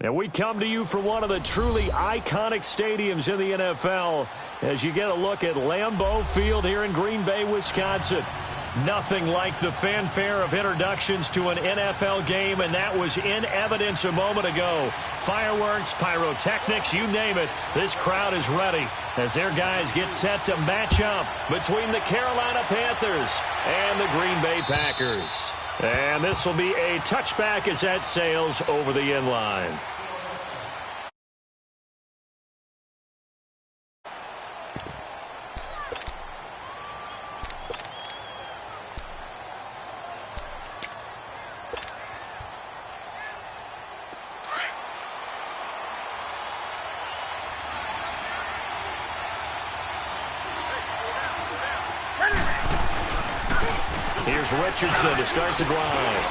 And we come to you from one of the truly iconic stadiums in the NFL as you get a look at Lambeau Field here in Green Bay, Wisconsin. Nothing like the fanfare of introductions to an NFL game, and that was in evidence a moment ago. Fireworks, pyrotechnics, you name it, this crowd is ready as their guys get set to match up between the Carolina Panthers and the Green Bay Packers. And this will be a touchback as that sails over the end line. Here's Richardson to start the drive.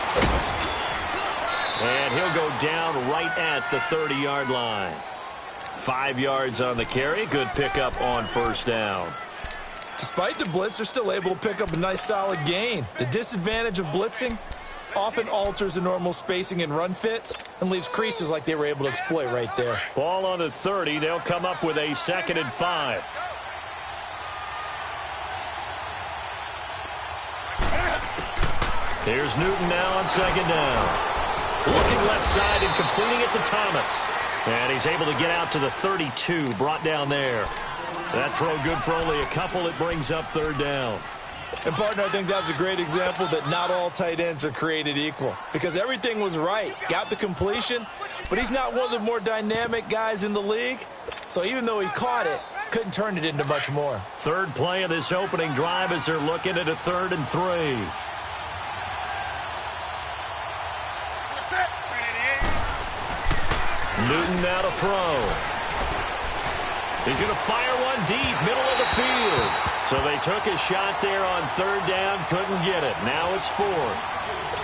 And he'll go down right at the 30-yard line. 5 yards on the carry. Good pickup on first down. Despite the blitz, they're still able to pick up a nice solid gain. The disadvantage of blitzing often alters the normal spacing and run fits and leaves creases like they were able to exploit right there. Ball on the 30. They'll come up with a 2nd and 5. Here's Newton now on 2nd down. Looking left side and completing it to Thomas. And he's able to get out to the 32, brought down there. That throw good for only a couple. It brings up 3rd down. And, partner, I think that was a great example that not all tight ends are created equal. Because everything was right. Got the completion, but he's not one of the more dynamic guys in the league. So even though he caught it, couldn't turn it into much more. 3rd play of this opening drive as they're looking at a 3rd and 3. Newton now to throw. He's going to fire one deep, middle of the field. So they took a shot there on 3rd down, couldn't get it. Now it's 4th.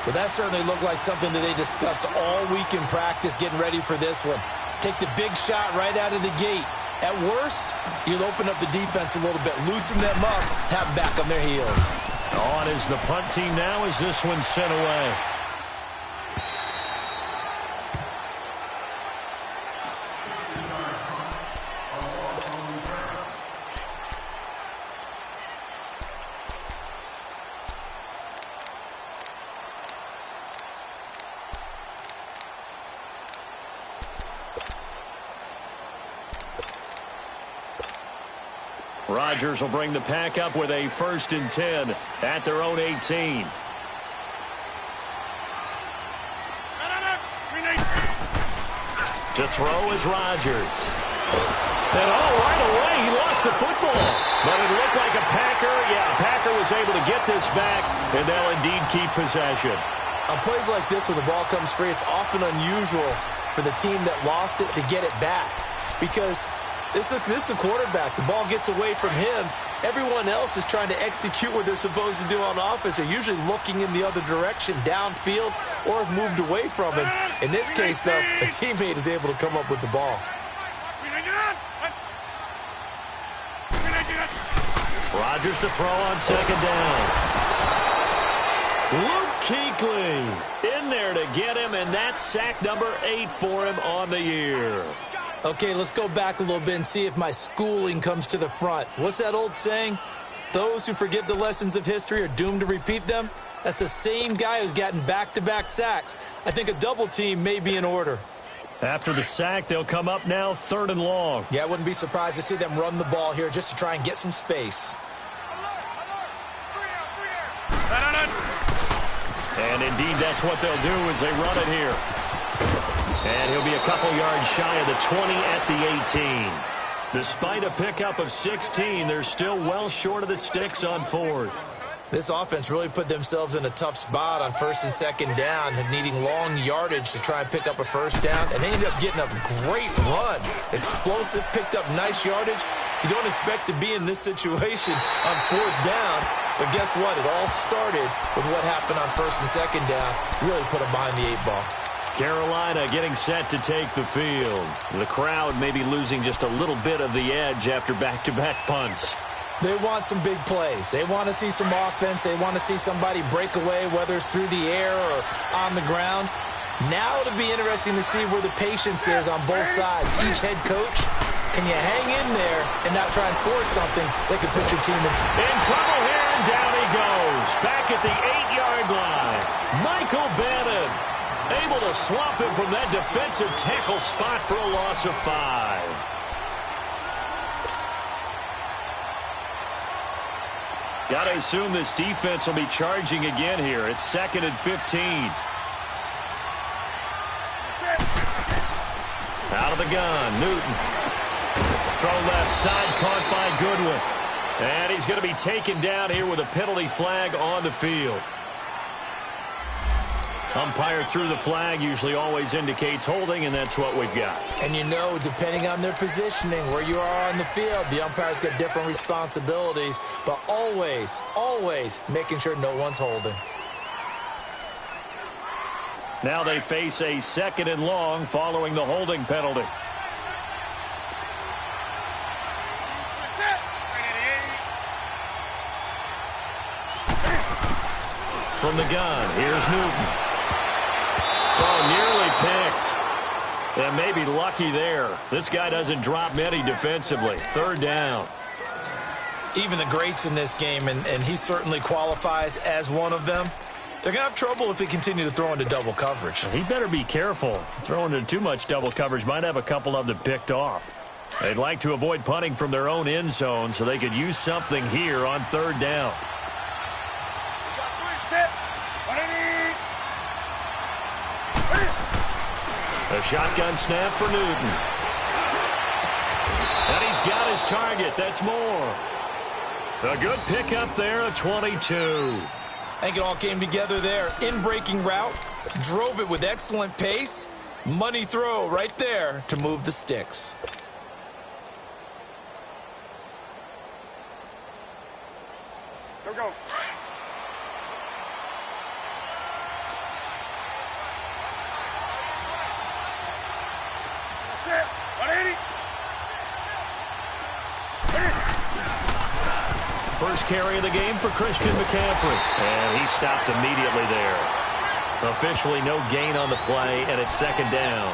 Well, that certainly looked like something that they discussed all week in practice getting ready for this one. Take the big shot right out of the gate. At worst, you'll open up the defense a little bit, loosen them up, have them back on their heels. On is the punt team now as this one's sent away. Rodgers will bring the pack up with a 1st and 10 at their own 18. To throw is Rodgers. And right away he lost the football. But it looked like a Packer. Yeah, Packer was able to get this back, and they'll indeed keep possession. On plays like this, when the ball comes free, it's often unusual for the team that lost it to get it back. Because this is the quarterback. The ball gets away from him. Everyone else is trying to execute what they're supposed to do on offense. They're usually looking in the other direction, downfield, or have moved away from him. In this case, though, a teammate is able to come up with the ball. Rodgers to throw on 2nd down. Luke Kuechly in there to get him, and that's sack number 8 for him on the year. Okay, let's go back a little bit and see if my schooling comes to the front. What's that old saying? Those who forget the lessons of history are doomed to repeat them. That's the same guy who's gotten back-to-back sacks. I think a double team may be in order. After the sack, they'll come up now 3rd and long. Yeah, I wouldn't be surprised to see them run the ball here just to try and get some space. And indeed, that's what they'll do as they run it here. And he'll be a couple yards shy of the 20 at the 18. Despite a pickup of 16, they're still well short of the sticks on 4th. This offense really put themselves in a tough spot on 1st and 2nd down, and needing long yardage to try and pick up a 1st down, and they ended up getting a great run. Explosive, picked up nice yardage. You don't expect to be in this situation on 4th down, but guess what? It all started with what happened on 1st and 2nd down. Really put them behind the 8 ball. Carolina getting set to take the field. The crowd may be losing just a little bit of the edge after back-to-back punts. They want some big plays. They want to see some offense. They want to see somebody break away, whether it's through the air or on the ground. Now it'll be interesting to see where the patience is on both sides. Each head coach, can you hang in there and not try and force something that could put your team in trouble here, and down he goes. Back at the 8-yard line. Michael Bannon able to swamp him from that defensive tackle spot for a loss of 5. Got to assume this defense will be charging again here. It's 2nd and 15. Out of the gun, Newton. Throw left side, caught by Goodwin. And he's going to be taken down here with a penalty flag on the field. Umpire threw the flag, usually always indicates holding, and that's what we've got. And you know, depending on their positioning, where you are on the field, the umpire's got different responsibilities, but always, always making sure no one's holding. Now they face a 2nd and long following the holding penalty. From the gun, here's Newton. Oh, nearly picked. And maybe lucky there. This guy doesn't drop many defensively. 3rd down. Even the greats in this game, and he certainly qualifies as one of them, they're going to have trouble if they continue to throw into double coverage. He better be careful. Throwing into too much double coverage might have a couple of them picked off. They'd like to avoid punting from their own end zone so they could use something here on 3rd down. A shotgun snap for Newton. And he's got his target. That's more. A good pickup there, a 22. I think it all came together there. In-breaking route, drove it with excellent pace. Money throw right there to move the sticks. Go. First carry of the game for Christian McCaffrey. And he stopped immediately there. Officially no gain on the play, and it's 2nd down.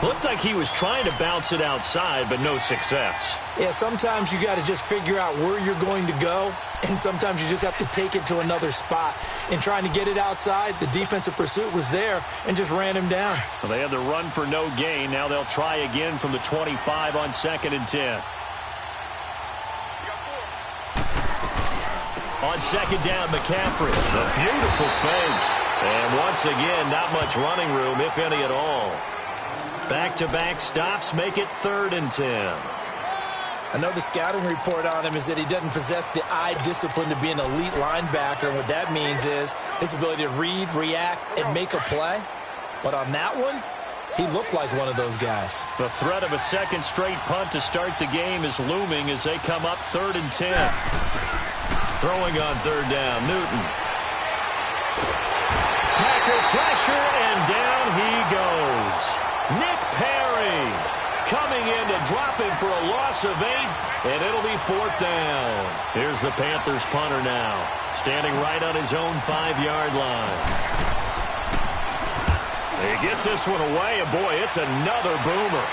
Looked like he was trying to bounce it outside, but no success. Yeah, sometimes you got to just figure out where you're going to go, and sometimes you just have to take it to another spot. In trying to get it outside, the defensive pursuit was there and just ran him down. Well, they had the run for no gain. Now they'll try again from the 25 on 2nd and 10. On 2nd down, McCaffrey. A beautiful fake. And once again, not much running room, if any at all. Back-to-back stops make it 3rd and 10. I know the scouting report on him is that he doesn't possess the eye discipline to be an elite linebacker. And what that means is his ability to read, react, and make a play. But on that one, he looked like one of those guys. The threat of a 2nd straight punt to start the game is looming as they come up 3rd and 10. Throwing on 3rd down, Newton. Packer pressure, and down he goes. Nick Perry coming in to drop him for a loss of 8, and it'll be 4th down. Here's the Panthers punter now, standing right on his own 5-yard line. He gets this one away, and boy, it's another boomer.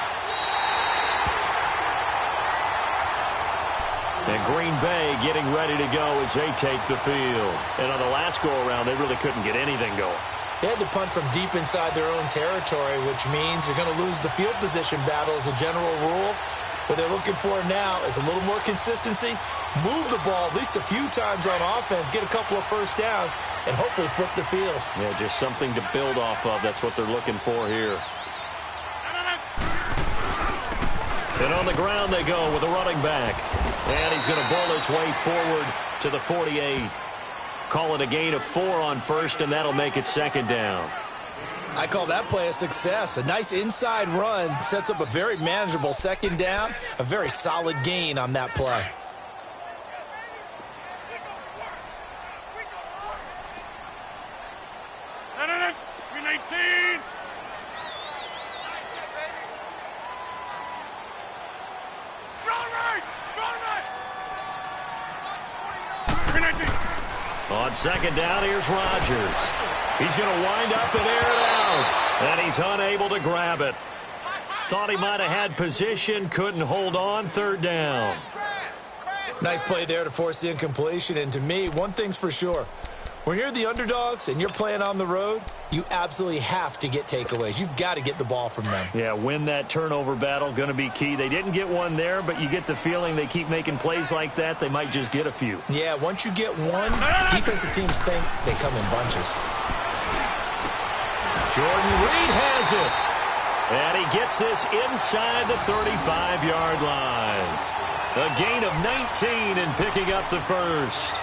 And Green Bay getting ready to go as they take the field. And on the last go-around, they really couldn't get anything going. They had to punt from deep inside their own territory, which means you're going to lose the field position battle as a general rule. What they're looking for now is a little more consistency, move the ball at least a few times on offense, get a couple of first downs, and hopefully flip the field. Yeah, just something to build off of. That's what they're looking for here. And on the ground they go with a running back. And he's going to bowl his way forward to the 48. Call it a gain of 4 on 1st, and that'll make it 2nd down. I call that play a success. A nice inside run sets up a very manageable 2nd down. A very solid gain on that play. On second down, here's Rodgers. He's going to wind up and air it out. And he's unable to grab it. Thought he might have had position, couldn't hold on. Third down. Nice play there to force the incompletion. And to me, one thing's for sure. When you're the underdogs and you're playing on the road, you absolutely have to get takeaways. You've got to get the ball from them. Yeah, win that turnover battle, going to be key. They didn't get one there, but you get the feeling they keep making plays like that, they might just get a few. Yeah, once you get one, defensive teams think they come in bunches. Jordan Reed has it. And he gets this inside the 35-yard line. A gain of 19 and picking up the first.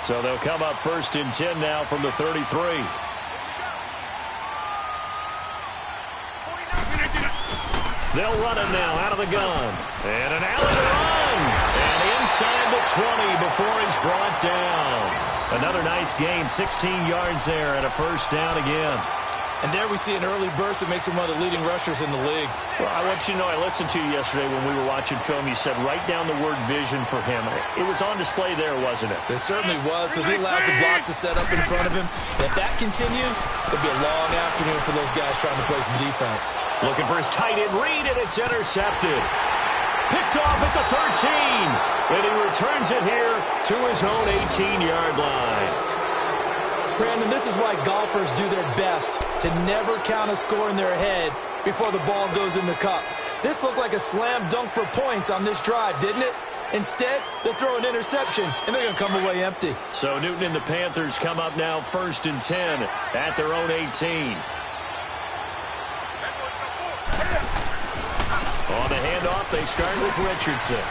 So they'll come up first and 10 now from the 33. They'll run it now out of the gun. And an alley run. And inside the 20 before he's brought down. Another nice gain, 16 yards there and a first down again. And there we see an early burst that makes him one of the leading rushers in the league. Well, I want you to know, I listened to you yesterday when we were watching film. You said write down the word vision for him. It was on display there, wasn't it? It certainly was, because he allows the blocks to set up in front of him. If that continues, it'll be a long afternoon for those guys trying to play some defense. Looking for his tight end read, and it's intercepted. Picked off at the 13. And he returns it here to his own 18-yard line. Brandon, this is why golfers do their best to never count a score in their head before the ball goes in the cup. This looked like a slam dunk for points on this drive, didn't it? Instead, they'll throw an interception, and they're going to come away empty. So Newton and the Panthers come up now first and 10 at their own 18. On the handoff, they start with Richardson.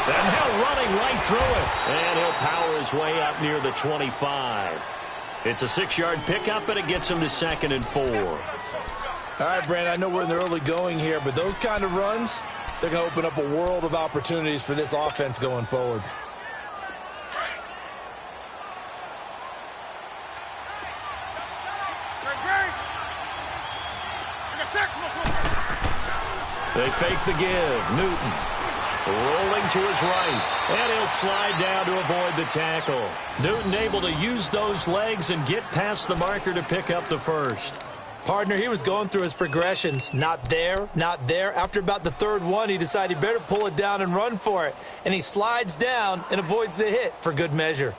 And now running right through it. And he'll power his way up near the 25. It's a 6-yard pickup, and it gets him to 2nd and 4. All right, Brandon, I know we're in the early going here, but those kind of runs, they're going to open up a world of opportunities for this offense going forward. They fake the give. Newton rolling to his right, and he'll slide down to avoid the tackle. Newton able to use those legs and get past the marker to pick up the first. Partner, he was going through his progressions. Not there, not there. After about the third one, he decided he better pull it down and run for it. And he slides down and avoids the hit for good measure.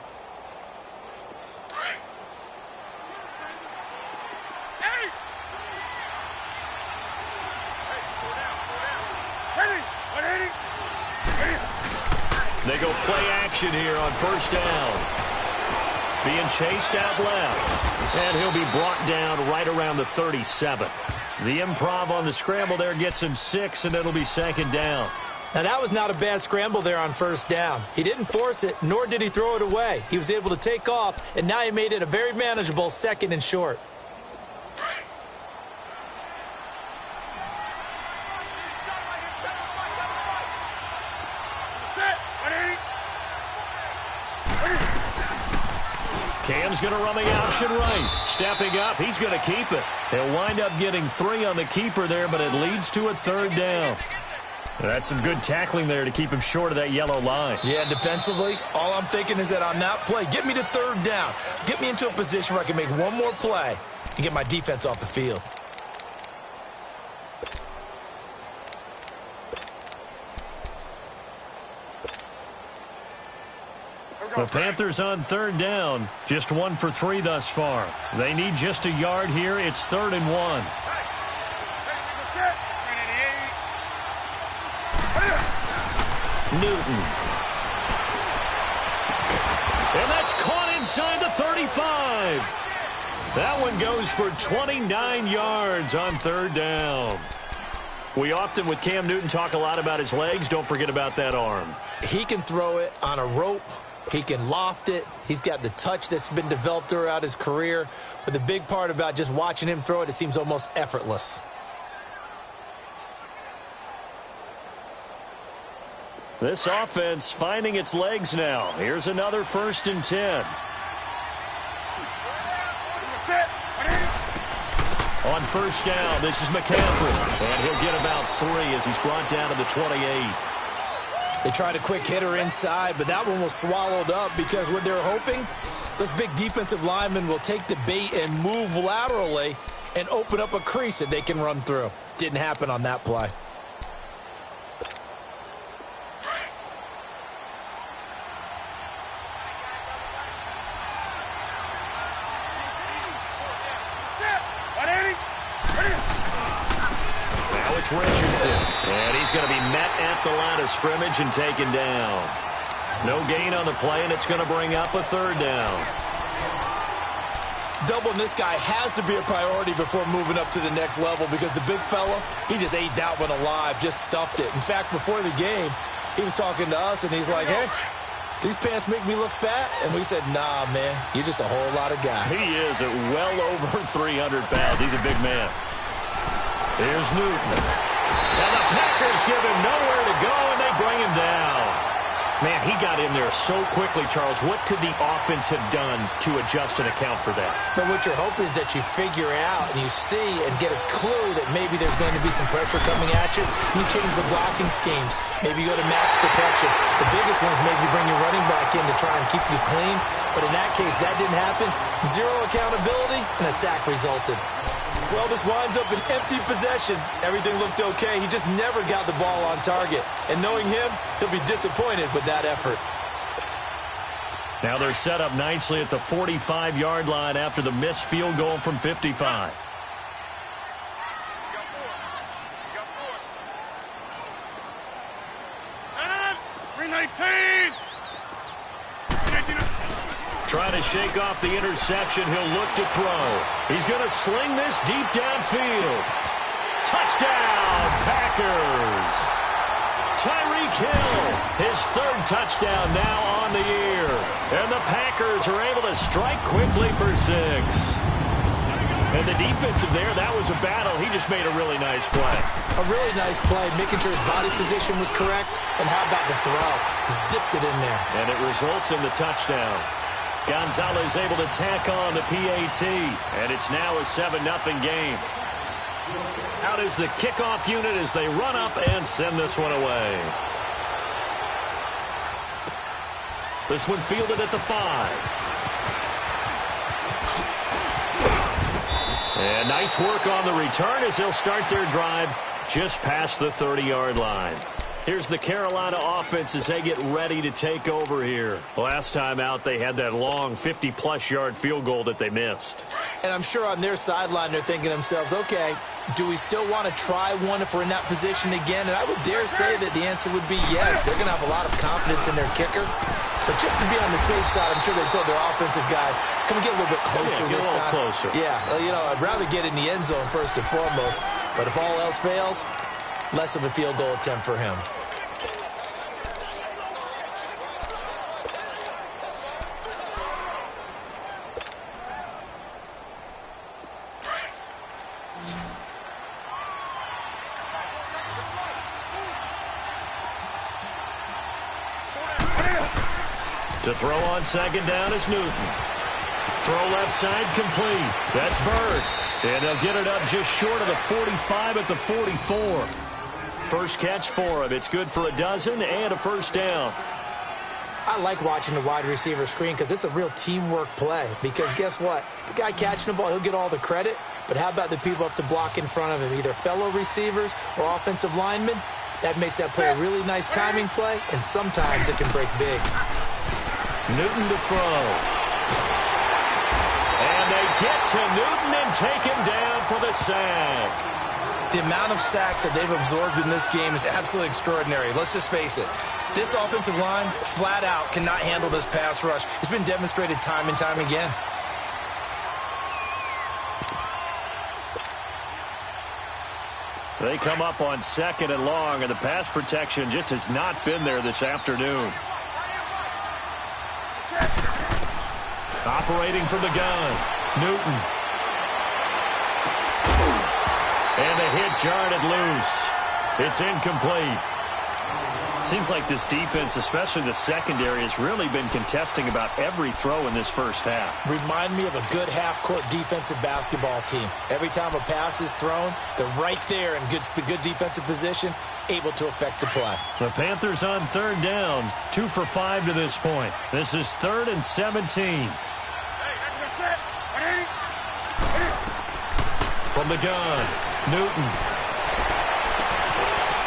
They go play action here on first down. Being chased out left. And he'll be brought down right around the 37. The improv on the scramble there gets him 6, and it'll be 2nd down. Now, that was not a bad scramble there on first down. He didn't force it, nor did he throw it away. He was able to take off, and now he made it a very manageable 2nd and short. Cam's going to run the option right. Stepping up, he's going to keep it. He'll wind up getting 3 on the keeper there, but it leads to a 3rd down. That's some good tackling there to keep him short of that yellow line. Yeah, defensively, all I'm thinking is that on that play, get me to 3rd down. Get me into a position where I can make one more play and get my defense off the field. The Panthers on 3rd down. Just 1 for 3 thus far. They need just a yard here. It's 3rd and 1. Newton. And that's caught inside the 35. That one goes for 29 yards on 3rd down. We often, with Cam Newton, talk a lot about his legs. Don't forget about that arm. He can throw it on a rope. He can loft it. He's got the touch that's been developed throughout his career. But the big part about just watching him throw it, it seems almost effortless. This offense finding its legs now. Here's another 1st and 10. On first down, this is McCaffrey. And he'll get about 3 as he's brought down to the 28. They tried a quick hitter inside, but that one was swallowed up because what they're hoping, those big defensive linemen will take the bait and move laterally and open up a crease that they can run through. Didn't happen on that play. Now it's Richardson. And he's going to be met at the line of scrimmage and taken down. No gain on the play, and it's going to bring up a 3rd down. Doubling this guy has to be a priority before moving up to the next level because the big fella, he just ate that one alive, just stuffed it. In fact, before the game, he was talking to us, and he's like, hey, these pants make me look fat? And we said, nah, man, you're just a whole lot of guy. He is at well over 300 pounds. He's a big man. Here's Newton. And the Packers give him nowhere to go, and they bring him down. Man, he got in there so quickly, Charles. What could the offense have done to adjust and account for that? But what you're hoping is that you figure out and you see and get a clue that maybe there's going to be some pressure coming at you. You change the blocking schemes. Maybe you go to max protection. The biggest one is maybe you bring your running back in to try and keep you clean. But in that case, that didn't happen. 0 accountability, and a sack resulted. Well, this winds up an empty possession. Everything looked okay. He just never got the ball on target. And knowing him, he'll be disappointed with that effort. Now they're set up nicely at the 45-yard line after the missed field goal from 55. Trying to shake off the interception. He'll look to throw. He's going to sling this deep downfield. Touchdown, Packers. Tyreek Hill, his 3rd touchdown now on the year. And the Packers are able to strike quickly for 6. And the defensive there, that was a battle. He just made a really nice play. A really nice play, making sure his body position was correct. And how about the throw? Zipped it in there. And it results in the touchdown. Gonzalez able to tack on the PAT, and it's now a 7-0 game. Out is the kickoff unit as they run up and send this one away. This one fielded at the 5. And nice work on the return as they'll start their drive just past the 30-yard line. Here's the Carolina offense as they get ready to take over here. Last time out, they had that long 50-plus yard field goal that they missed. And I'm sure on their sideline, they're thinking to themselves, okay, do we still want to try one if we're in that position again? And I would dare say that the answer would be yes. They're going to have a lot of confidence in their kicker. But just to be on the safe side, I'm sure they told their offensive guys, can we get a little bit closer this time? Closer. Yeah, well, you know, I'd rather get in the end zone first and foremost. But if all else fails, less of a field goal attempt for him. To throw on 2nd down is Newton. Throw left side complete. That's Bird. And they'll get it up just short of the 45 at the 44. First catch for him. It's good for a dozen and a 1st down. I like watching the wide receiver screen because it's a real teamwork play. Because guess what? The guy catching the ball, he'll get all the credit. But how about the people up to block in front of him? Either fellow receivers or offensive linemen. That makes that play a really nice timing play. And sometimes it can break big. Newton to throw. And they get to Newton and take him down for the sack. The amount of sacks that they've absorbed in this game is absolutely extraordinary. Let's just face it. This offensive line, flat out, cannot handle this pass rush. It's been demonstrated time and time again. They come up on 2nd and long, and the pass protection just has not been there this afternoon. Operating from the gun, Newton. And the hit jarred it loose. It's incomplete. Seems like this defense, especially the secondary, has really been contesting about every throw in this first half. Remind me of a good half-court defensive basketball team. Every time a pass is thrown, they're right there in good defensive position, able to affect the play. The Panthers on third down, 2 for 5 to this point. This is 3rd and 17. From the gun, Newton.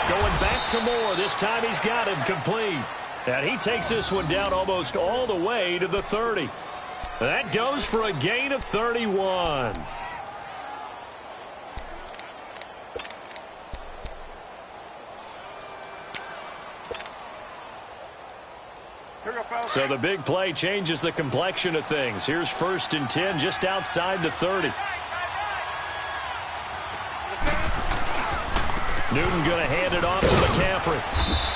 Going back to Moore. This time he's got him complete. And he takes this one down almost all the way to the 30. That goes for a gain of 31. So the big play changes the complexion of things. Here's 1st and 10 just outside the 30. Newton going to hand it off to McCaffrey.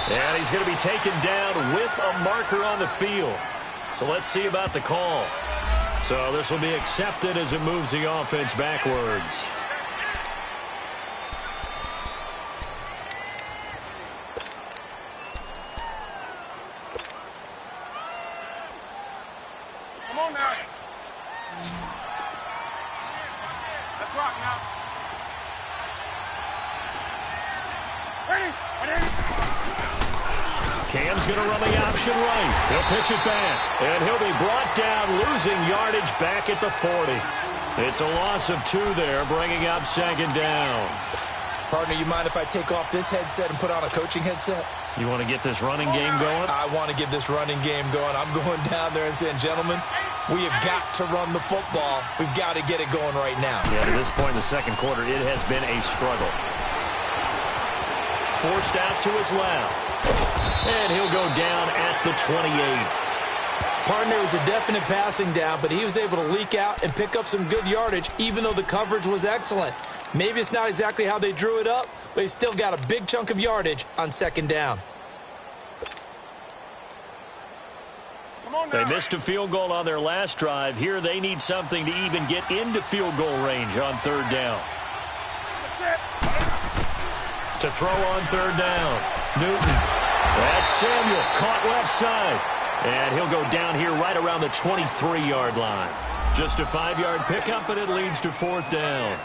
And he's going to be taken down with a marker on the field. So let's see about the call. So this will be accepted as it moves the offense backwards. Come on now. Let's rock now. Cam's going to run the option right. He'll pitch it back. And he'll be brought down, losing yardage back at the 40. It's a loss of 2 there, bringing up 2nd down. Partner, you mind if I take off this headset and put on a coaching headset? You want to get this running game going? I want to get this running game going. I'm going down there and saying, gentlemen, we have got to run the football. We've got to get it going right now. Yeah, to this point in the second quarter, it has been a struggle. Forced out to his left. And he'll go down at the 28. Partner, it was a definite passing down, but he was able to leak out and pick up some good yardage, even though the coverage was excellent. Maybe it's not exactly how they drew it up, but he still got a big chunk of yardage on 2nd down. They missed a field goal on their last drive. Here they need something to even get into field goal range on 3rd down. To throw on 3rd down, Newton. That's Samuel, caught left side. And he'll go down here right around the 23-yard line. Just a 5-yard pickup, and it leads to 4th down.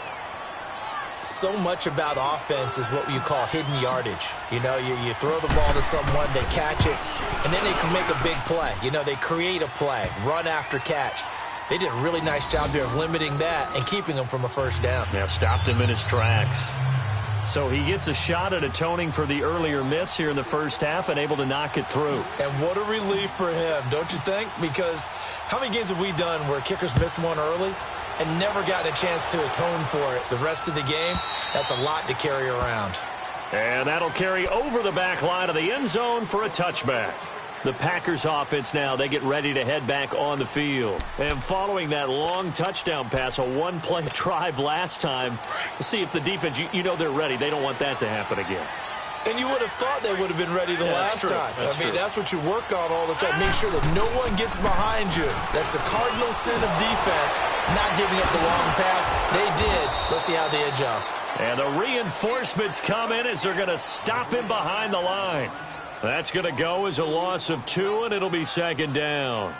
So much about offense is what you call hidden yardage. You know, you throw the ball to someone, they catch it, and then they can make a big play. You know, they create a play, run after catch. They did a really nice job there of limiting that and keeping him from a 1st down. Yeah, stopped him in his tracks. So he gets a shot at atoning for the earlier miss here in the first half and able to knock it through. And what a relief for him, don't you think? Because how many games have we done where kickers missed one early and never gotten a chance to atone for it the rest of the game? That's a lot to carry around. And that'll carry over the back line of the end zone for a touchback. The Packers offense now, they get ready to head back on the field. And following that long touchdown pass, a one-play drive last time, we'll see if the defense, you know they're ready. They don't want that to happen again. And you would have thought they would have been ready the last time. That's what you work on all the time. Make sure that no one gets behind you. That's the cardinal sin of defense, not giving up the long pass. They did. Let's see how they adjust. And the reinforcements come in as they're going to stop him behind the line. That's going to go as a loss of 2, and it'll be 2nd down.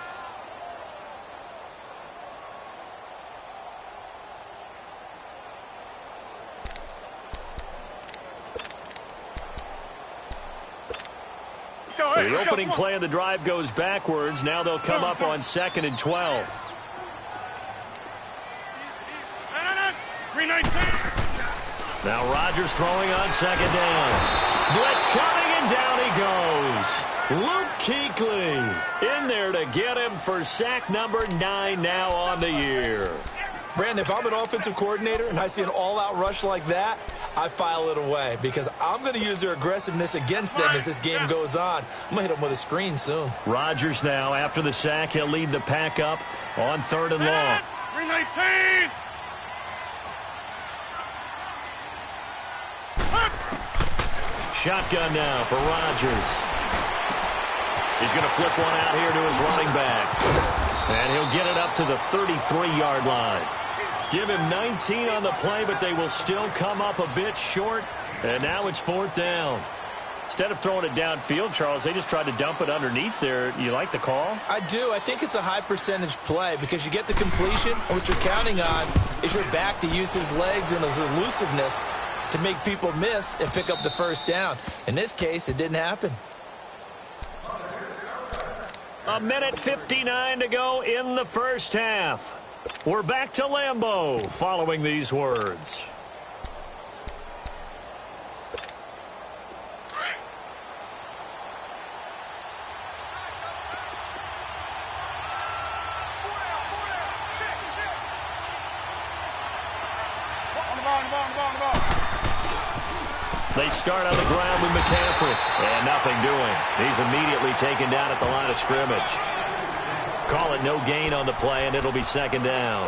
The opening play of the drive goes backwards. Now they'll come up on 2nd and 12. Now Rodgers throwing on 2nd down. Blitz coming, and down he goes. Luke Kuechly in there to get him for sack number 9 now on the year. Brandon, if I'm an offensive coordinator and I see an all-out rush like that, I file it away because I'm going to use their aggressiveness against them as this game goes on. I'm going to hit them with a screen soon. Rodgers now, after the sack, he'll lead the pack up on 3rd and long. 319. Shotgun now for Rodgers. He's going to flip one out here to his running back. And he'll get it up to the 33-yard line. Give him 19 on the play, but they will still come up a bit short. And now it's 4th down. Instead of throwing it downfield, Charles, they just tried to dump it underneath there. You like the call? I do. I think it's a high percentage play because you get the completion, and what you're counting on is your back to use his legs and his elusiveness to make people miss and pick up the first down. In this case, it didn't happen. A minute 59 to go in the first half. We're back to Lambeau following these words. They start on the ground with McCaffrey, and nothing doing. He's immediately taken down at the line of scrimmage. Call it no gain on the play, and it'll be second down.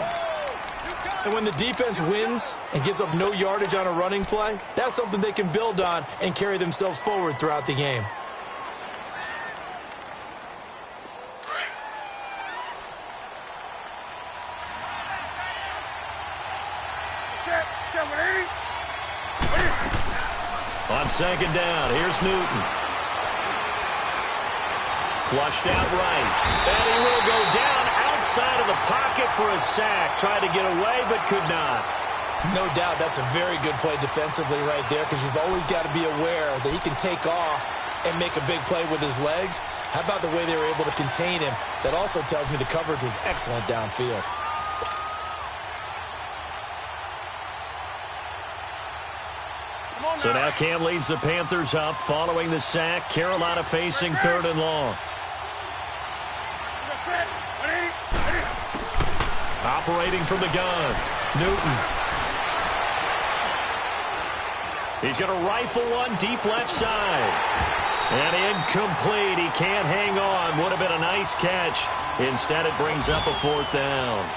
And when the defense wins and gives up no yardage on a running play, that's something they can build on and carry themselves forward throughout the game. On second down, here's Newton. Flushed out right. And he will go down outside of the pocket for a sack. Tried to get away, but could not. No doubt that's a very good play defensively right there because you've always got to be aware that he can take off and make a big play with his legs. How about the way they were able to contain him? That also tells me the coverage was excellent downfield. So now Cam leads the Panthers up following the sack. Carolina facing third and long. Operating from the gun, Newton. He's going to rifle one deep left side. And incomplete. He can't hang on. Would have been a nice catch. Instead, it brings up a fourth down.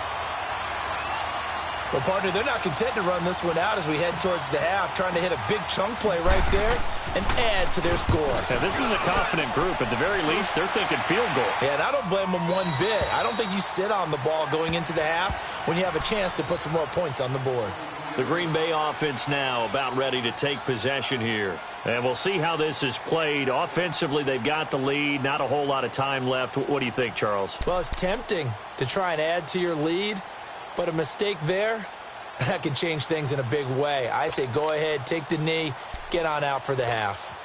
Well, partner, they're not content to run this one out as we head towards the half, trying to hit a big chunk play right there and add to their score. Now, this is a confident group. At the very least, they're thinking field goal. Yeah, and I don't blame them one bit. I don't think you sit on the ball going into the half when you have a chance to put some more points on the board. The Green Bay offense now about ready to take possession here. And we'll see how this is played. Offensively, they've got the lead. Not a whole lot of time left. What do you think, Charles? Well, it's tempting to try and add to your lead. But a mistake there, that can change things in a big way. I say go ahead, take the knee, get on out for the half.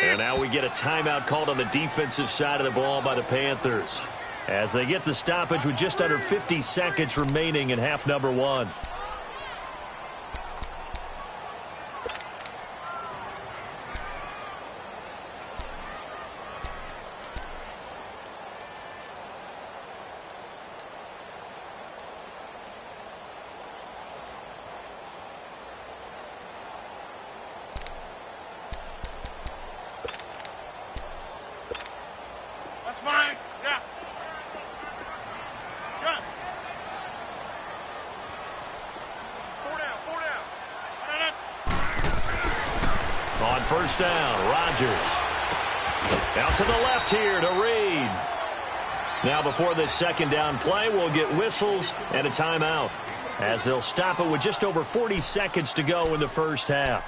And now we get a timeout called on the defensive side of the ball by the Panthers, as they get the stoppage with just under 50 seconds remaining in half number one. First down, Rodgers. Out to the left here to Reed. Now before this second down play, we'll get whistles and a timeout, as they'll stop it with just over 40 seconds to go in the first half.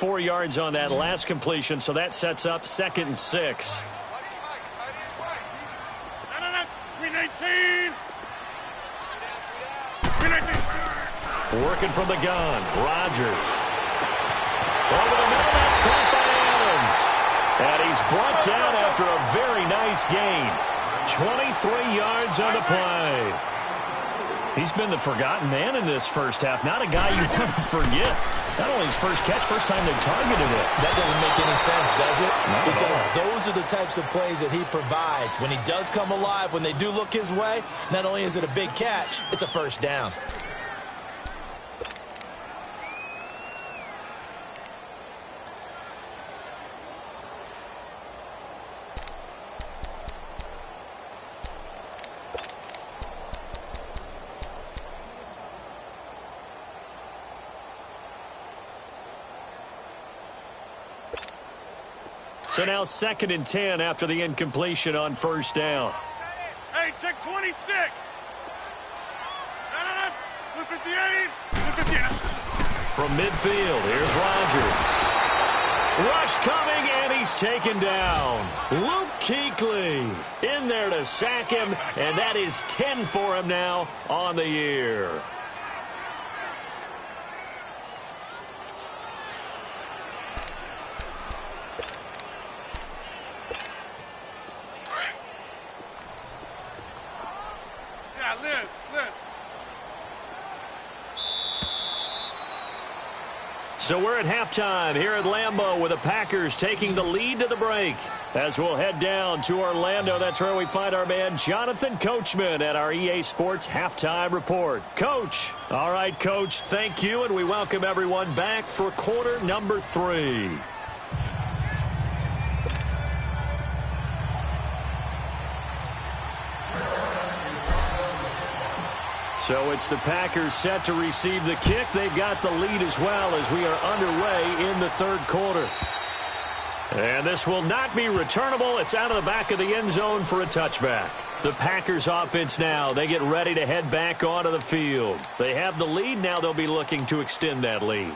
Four yards on that last completion, so that sets up 2nd and 6. Working from the gun, Rodgers. Over the middle, that's caught by Adams. And he's brought down after a very nice gain. 23 yards on the play. He's been the forgotten man in this first half. Not a guy you want to forget. Not only his first catch, first time they've targeted it. That doesn't make any sense, does it? Because those are the types of plays that he provides. When he does come alive, when they do look his way, not only is it a big catch, it's a first down. So now 2nd and 10 after the incompletion on first down. Hey, check 26. No. 58. 58. From midfield, here's Rodgers. Rush coming, and he's taken down. Luke Kuechly in there to sack him, and that is 10 for him now on the year. So we're at halftime here at Lambeau with the Packers taking the lead to the break. As we'll head down to Orlando, that's where we find our man Jonathan Coachman at our EA Sports Halftime Report. Coach. All right, Coach, thank you, and we welcome everyone back for quarter number 3. So it's the Packers set to receive the kick. They've got the lead as well as we are underway in the third quarter. And this will not be returnable. It's out of the back of the end zone for a touchback. The Packers offense now, they get ready to head back onto the field. They have the lead. Now they'll be looking to extend that lead.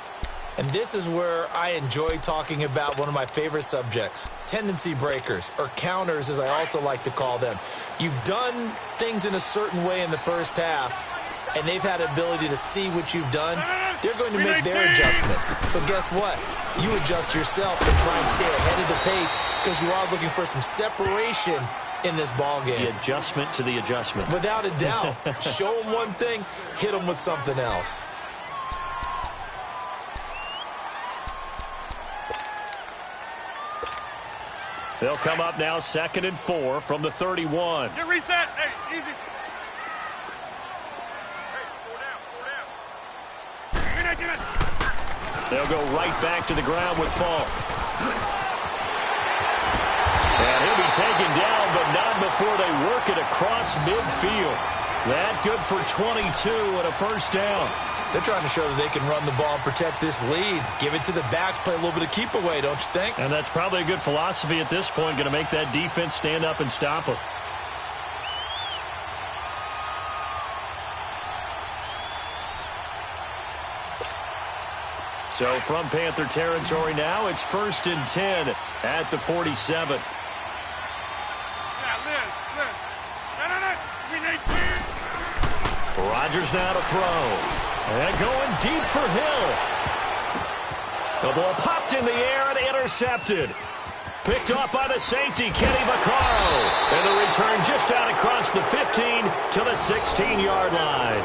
And this is where I enjoy talking about one of my favorite subjects, tendency breakers, or counters as I also like to call them. You've done things in a certain way in the first half, and they've had the ability to see what you've done. They're going to make their adjustments. So guess what? You adjust yourself and try and stay ahead of the pace because you are looking for some separation in this ball game. The adjustment to the adjustment. Without a doubt. Show them one thing, hit them with something else. They'll come up now 2nd and 4 from the 31. Get reset. Hey, easy. They'll go right back to the ground with Falk. And he'll be taken down, but not before they work it across midfield. That good for 22 and a first down. They're trying to show that they can run the ball and protect this lead. Give it to the backs, play a little bit of keep away, don't you think? And that's probably a good philosophy at this point, going to make that defense stand up and stop them. So from Panther territory now, it's 1st and 10 at the 47. Rodgers now to throw. And going deep for Hill. The ball popped in the air and intercepted. Picked off by the safety, Kenny Vaccaro. And the return just out across the 15 to the 16-yard line.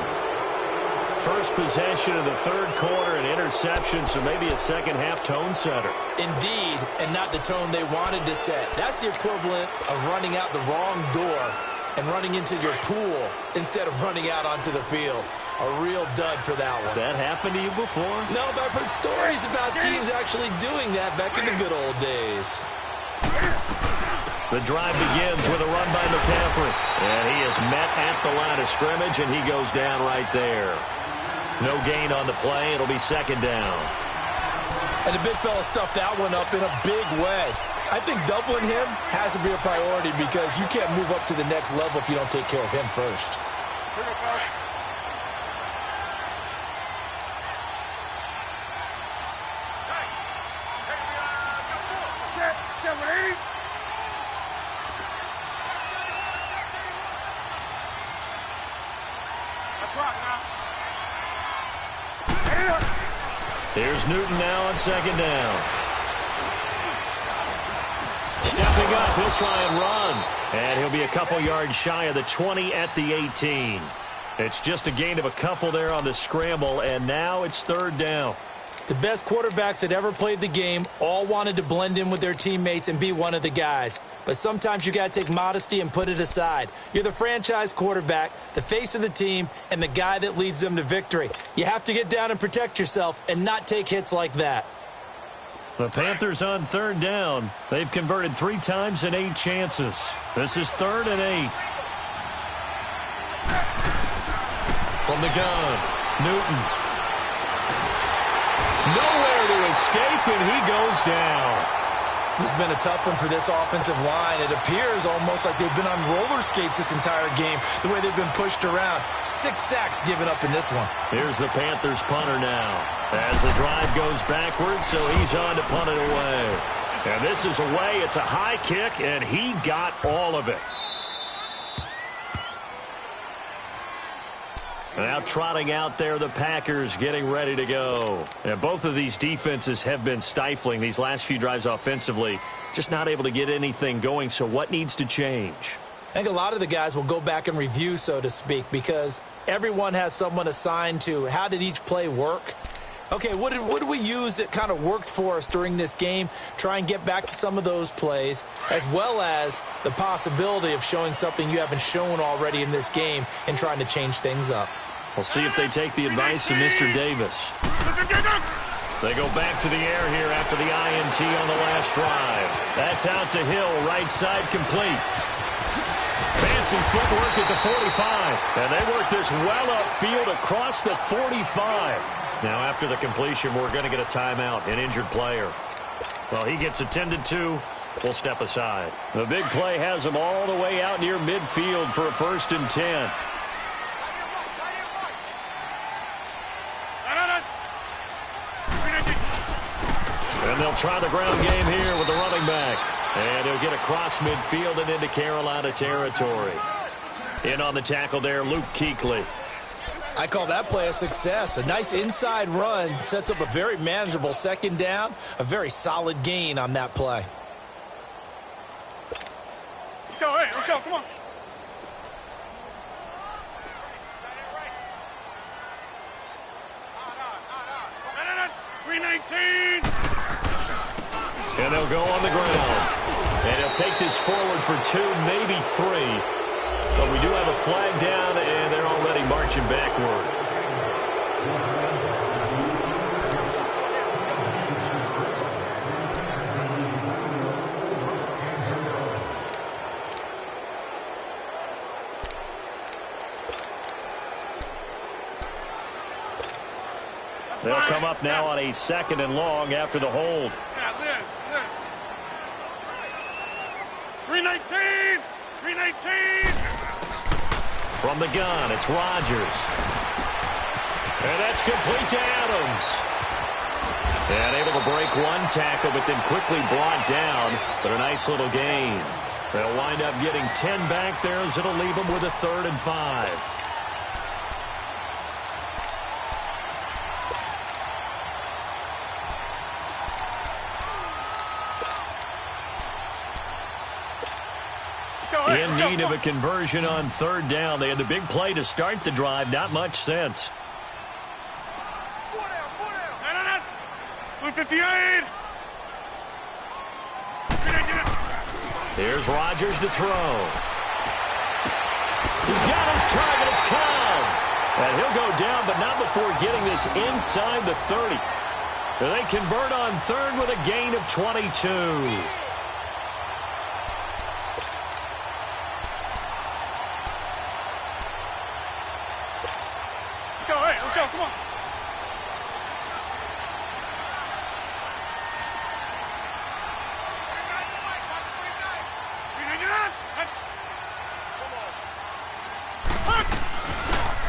First possession of the third quarter, an interception, so maybe a second-half tone setter. Indeed, and not the tone they wanted to set. That's the equivalent of running out the wrong door and running into your pool instead of running out onto the field. A real dud for that one. Has that happened to you before? No, but I've heard stories about teams actually doing that back in the good old days. The drive begins with a run by McCaffrey. And he is met at the line of scrimmage, and he goes down right there. No gain on the play. It'll be second down. And the big fella stuffed that one up in a big way. I think doubling him has to be a priority because you can't move up to the next level if you don't take care of him first. Here's Newton now on second down. Stepping Coming up, he'll try and run. And he'll be a couple yards shy of the 20 at the 18. It's just a gain of a couple there on the scramble, and now it's third down. The best quarterbacks that ever played the game all wanted to blend in with their teammates and be one of the guys. But sometimes you got to take modesty and put it aside. You're the franchise quarterback, the face of the team, and the guy that leads them to victory. You have to get down and protect yourself and not take hits like that. The Panthers on third down. They've converted 3 times in 8 chances. This is 3rd and 8. From the gun, Newton. Nowhere to escape, and he goes down. This has been a tough one for this offensive line. It appears almost like they've been on roller skates this entire game, the way they've been pushed around. 6 sacks given up in this one. Here's the Panthers punter now. As the drive goes backwards, so he's on to punt it away. And this is away. It's a high kick, and he got all of it. Now trotting out there, the Packers getting ready to go. And both of these defenses have been stifling these last few drives offensively. Just not able to get anything going, so what needs to change? I think a lot of the guys will go back and review, so to speak, because everyone has someone assigned to how did each play work. Okay, what did we use that kind of worked for us during this game? Try and get back to some of those plays, as well as the possibility of showing something you haven't shown already in this game and trying to change things up. We'll see if they take the advice of Mr. Davis. They go back to the air here after the INT on the last drive. That's out to Hill, right side complete. Fancy footwork at the 45. And they work this well upfield across the 45. Now after the completion, we're going to get a timeout, an injured player. Well, he gets attended to. We'll step aside. The big play has him all the way out near midfield for a 1st and 10. And they'll try the ground game here with the running back. And he'll get across midfield and into Carolina territory. In on the tackle there, Luke Kuechly. I call that play a success. A nice inside run sets up a very manageable 2nd down. A very solid gain on that play. Let's go, hey, let's go, come on. No. 319. And they'll go on the ground. And he'll take this forward for 2, maybe 3. But we do have a flag down, and they're already marching backward. They'll come up now on a 2nd and long after the hold. Yeah, Liz. 319. 319. From the gun, it's Rodgers. And that's complete to Adams. And able to break one tackle, but then quickly brought down. But a nice little gain. They'll wind up getting 10 back there as it'll leave them with a 3rd and 5. In need of a conversion on 3rd down. They had the big play to start the drive. Not much sense. 158. Here's Rodgers to throw. He's got his target. It's Cobb. And he'll go down, but not before getting this inside the 30. They convert on 3rd with a gain of 22. Let's go, come on.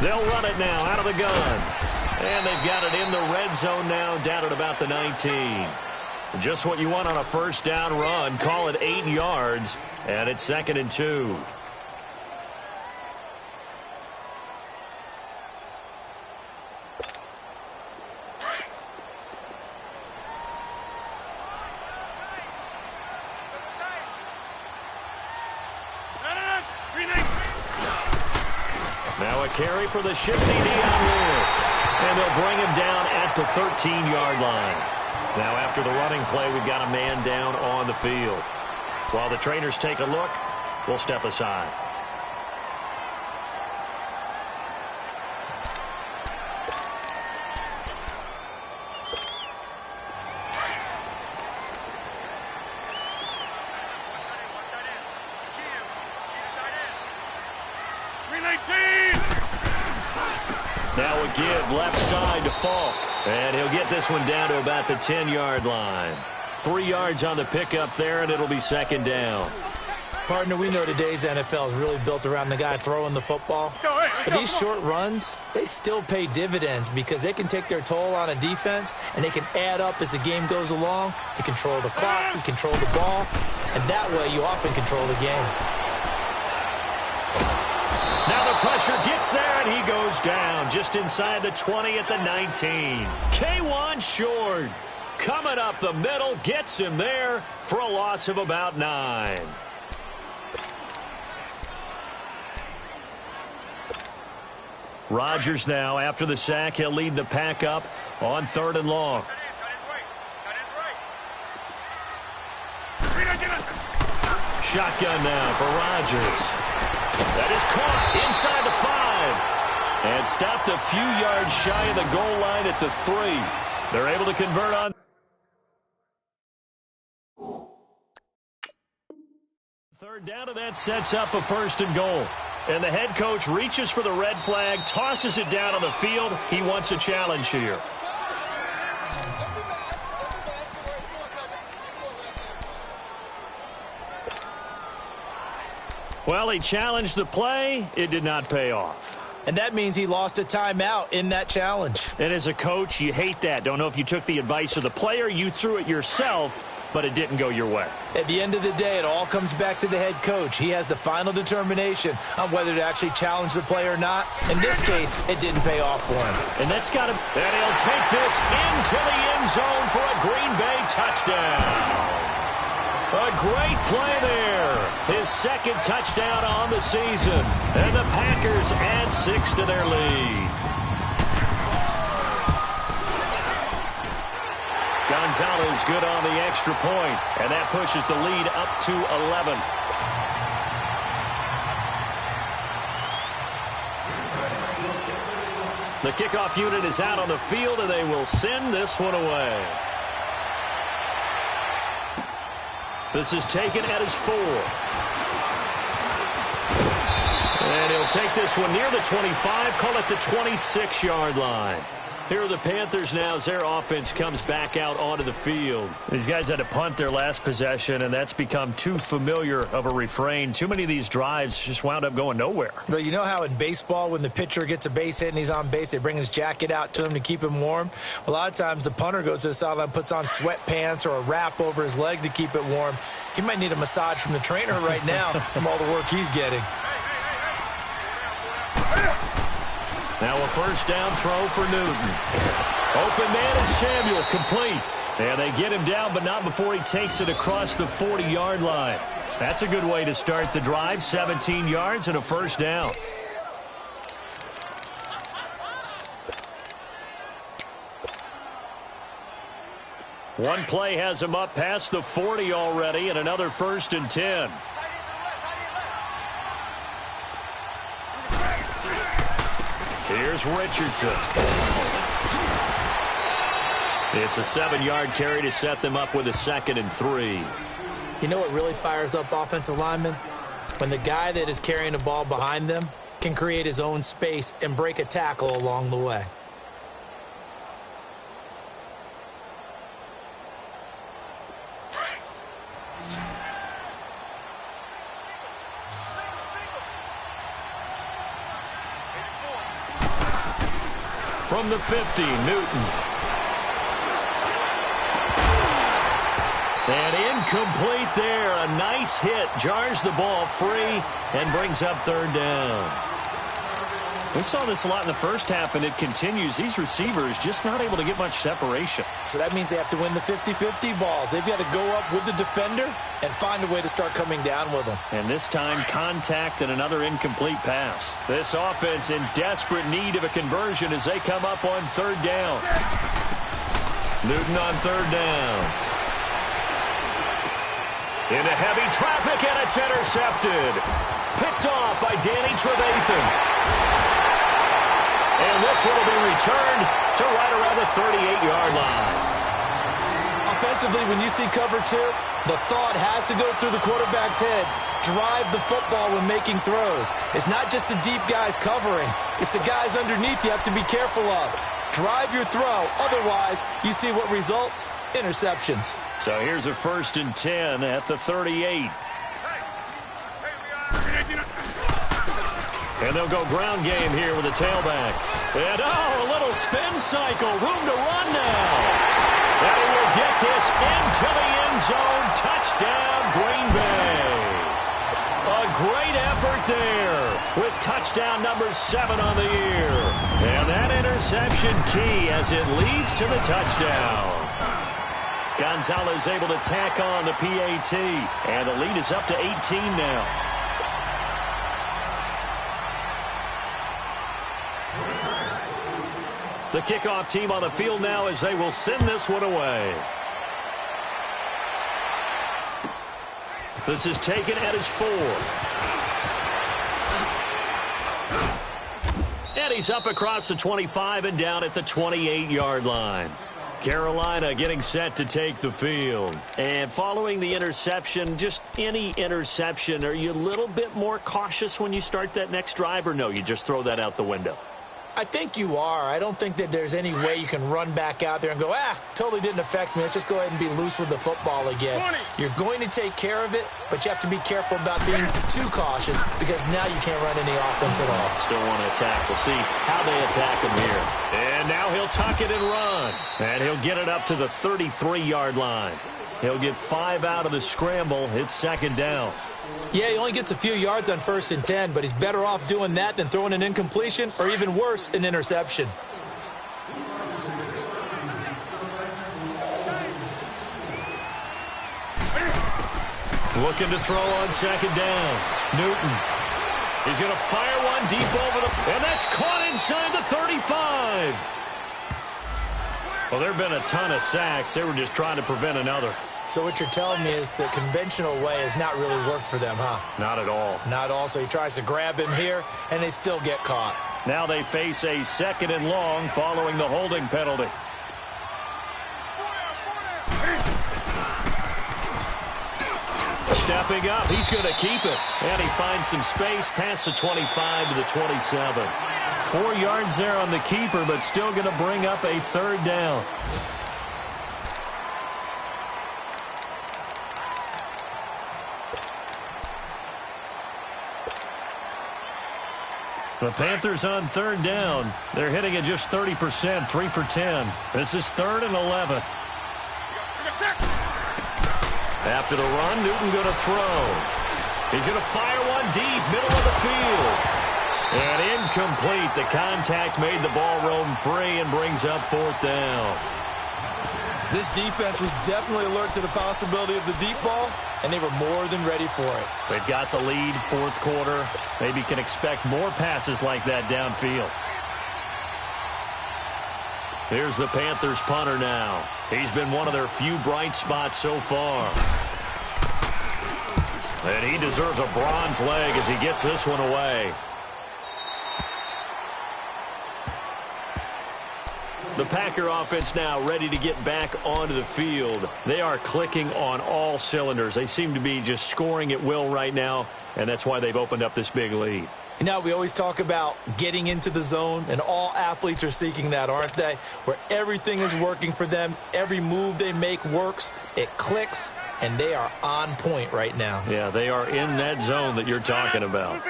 They'll run it now out of the gun. And they've got it in the red zone now, down at about the 19. Just what you want on a 1st down run. Call it 8 yards, and it's 2nd and 2. Now a carry for the shifty Dion Lewis. And they'll bring him down at the 13-yard line. Now after the running play, we've got a man down on the field. While the trainers take a look, we'll step aside. Now a give left side to Falk. And he'll get this one down to about the 10-yard line. 3 yards on the pickup there, and it'll be second down. Partner, we know today's NFL is really built around the guy throwing the football. But these short runs, they still pay dividends because they can take their toll on a defense, and they can add up as the game goes along. You control the clock, you control the ball, and that way you often control the game. Now the pressure gets there, and he goes down just inside the 20 at the 19. K1 short. Coming up the middle, gets him there for a loss of about 9. Rodgers now, after the sack, he'll lead the pack up on 3rd and long. Shotgun now for Rodgers. That is caught inside the 5. And stopped a few yards shy of the goal line at the 3. They're able to convert on. Third down, and that sets up a 1st and goal. And the head coach reaches for the red flag, tosses it down on the field. He wants a challenge here. Well, he challenged the play. It did not pay off. And that means he lost a timeout in that challenge. And as a coach, you hate that. Don't know if you took the advice of the player, you threw it yourself, but it didn't go your way. At the end of the day, it all comes back to the head coach. He has the final determination on whether to actually challenge the play or not. In this case, it didn't pay off for him. And that's got to... And he'll take this into the end zone for a Green Bay touchdown. A great play there. His 2nd touchdown on the season. And the Packers add 6 to their lead. Gonzalez good on the extra point, and that pushes the lead up to 11. The kickoff unit is out on the field, and they will send this one away. This is taken at his 4. And he'll take this one near the 25, call it the 26-yard line. Here are the Panthers now as their offense comes back out onto the field. These guys had to punt their last possession, and that's become too familiar of a refrain. Too many of these drives just wound up going nowhere. But you know how in baseball, when the pitcher gets a base hit and he's on base, they bring his jacket out to him to keep him warm? A lot of times the punter goes to the sideline, puts on sweatpants or a wrap over his leg to keep it warm. He might need a massage from the trainer right now from all the work he's getting. Now a 1st down throw for Newton. Open man is Samuel, complete. And they get him down, but not before he takes it across the 40-yard line. That's a good way to start the drive. 17 yards and a 1st down. One play has him up past the 40 already, and another 1st and 10. Here's Richardson. It's a 7-yard carry to set them up with a 2nd and 3. You know what really fires up offensive linemen? When the guy that is carrying the ball behind them can create his own space and break a tackle along the way. From the 50, Newton. And incomplete there. A nice hit. Jars the ball free and brings up 3rd down. We saw this a lot in the first half, and it continues. These receivers just not able to get much separation. So that means they have to win the 50-50 balls. They've got to go up with the defender and find a way to start coming down with them. And this time, contact and another incomplete pass. This offense in desperate need of a conversion as they come up on third down. Newton on third down. Into heavy traffic, and it's intercepted. Picked off by Danny Trevathan. And this one will be returned to right around the 38-yard line. Offensively, when you see cover two, the thought has to go through the quarterback's head. Drive the football when making throws. It's not just the deep guys covering. It's the guys underneath you have to be careful of. Drive your throw. Otherwise, you see what results? Interceptions. So here's a 1st and 10 at the 38. And they'll go ground game here with a tailback. And, a little spin cycle. Room to run now. And he will get this into the end zone. Touchdown, Green Bay. A great effort there with touchdown number 7 on the year. And that interception key as it leads to the touchdown. Gonzalez able to tack on the PAT. And the lead is up to 18 now. The kickoff team on the field now as they will send this one away. This is taken at his 4. And he's up across the 25 and down at the 28-yard line. Carolina getting set to take the field. And following the interception, just any interception, are you a little bit more cautious when you start that next drive, or no, you just throw that out the window? I think you are. I don't think that there's any way you can run back out there and go, totally didn't affect me. Let's just go ahead and be loose with the football again. 20. You're going to take care of it, but you have to be careful about being too cautious because now you can't run any offense at all. Still want to attack. We'll see how they attack him here. And now he'll tuck it and run. And he'll get it up to the 33-yard line. He'll get 5 out of the scramble. It's 2nd down. Yeah, he only gets a few yards on 1st and 10, but he's better off doing that than throwing an incompletion or even worse, an interception. Looking to throw on 2nd down. Newton. He's going to fire one deep over the... And that's caught inside the 35. Well, there have been a ton of sacks. They were just trying to prevent another. So what you're telling me is the conventional way has not really worked for them, huh? Not at all. Not at all. So he tries to grab him here, and they still get caught. Now they face a 2nd and long following the holding penalty. Stepping up, he's going to keep it. And he finds some space past the 25 to the 27. 4 yards there on the keeper, but still going to bring up a 3rd down. The Panthers on 3rd down. They're hitting at just 30%, 3 for 10. This is 3rd and 11. After the run, Newton going to throw. He's going to fire one deep, middle of the field. And incomplete. The contact made the ball roam free and brings up 4th down. This defense was definitely alert to the possibility of the deep ball, and they were more than ready for it. They've got the lead, 4th quarter. Maybe can expect more passes like that downfield. Here's the Panthers punter now. He's been one of their few bright spots so far. And he deserves a bronze leg as he gets this one away. The Packer offense now ready to get back onto the field. They are clicking on all cylinders. They seem to be just scoring at will right now, and that's why they've opened up this big lead. You know, we always talk about getting into the zone, and all athletes are seeking that, aren't they? Where everything is working for them, every move they make works, it clicks, and they are on point right now. Yeah, they are in that zone that you're talking about.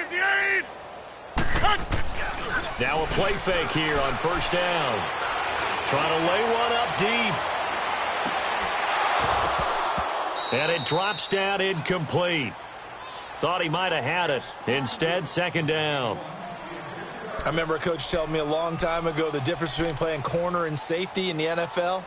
Now a play fake here on 1st down. Trying to lay one up deep. And it drops down incomplete. Thought he might have had it. Instead, 2nd down. I remember a coach telling me a long time ago the difference between playing corner and safety in the NFL.